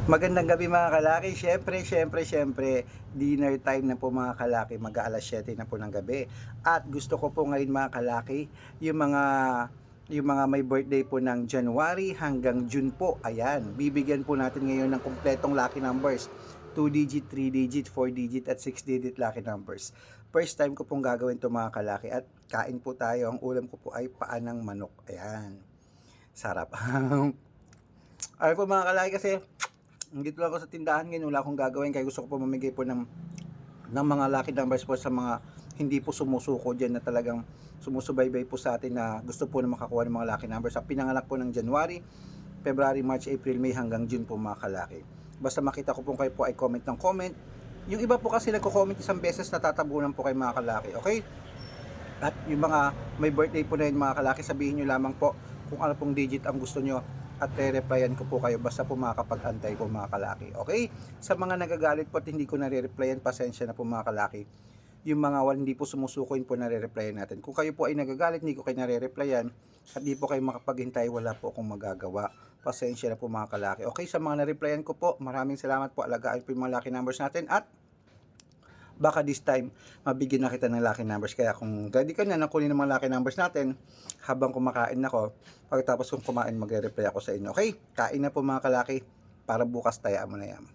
Magandang gabi mga kalaki. Siyempre, dinner time na po mga kalaki. Mag-aalas 7 na po ng gabi. At gusto ko po ngayon mga kalaki, yung mga may birthday po ng January hanggang June po. Ayan, bibigyan po natin ngayon ng kumpletong lucky numbers. 2 digit, 3 digit, 4 digit at 6 digit lucky numbers. First time ko pong gagawin to mga kalaki at kain po tayo. Ang ulam ko po ay paa ng manok. Ayan, sarap. Ay po mga kalaki kasi dito lang ako sa tindahan ngayon, wala akong gagawin kaya gusto ko po mamigay po ng mga lucky numbers po sa mga hindi po sumusuko dyan na talagang sumusubaybay po sa atin na gusto po na makakuha ng mga lucky numbers. Sa pinanganak po ng January, February, March, April, May hanggang June po mga kalaki. Basta makita ko po kayo po ay comment ng comment. Yung iba po kasi nagko-comment isang beses natatabunan po kay mga kalaki. Okay? At yung mga may birthday po na yun mga kalaki, sabihin nyo lamang po kung ano pong digit ang gusto nyo at re-replyan ko po kayo basta po makakapag-antay po mga kalaki. Okay? Sa mga nagagalit po at hindi ko nare-replyan, pasensya na po mga kalaki. Yung mga hindi po sumusukoin po nare-replyan natin. Kung kayo po ay nagagalit, hindi ko kayo nare-replyan at di po kayo makapaghintay, wala po akong magagawa. Pasensya na po mga kalaki. Okay, sa mga na-replyan ko po, maraming salamat po. Alagaan po yung mga lucky numbers natin at baka this time mabigyan na kita ng lucky numbers. Kaya kung ready ka na nakunin ng mga lucky numbers natin habang kumakain ako, pagkatapos kong kumain magre-reply ako sa inyo. Okay? Kain na po mga kalaki para bukas tayaan mo na yan.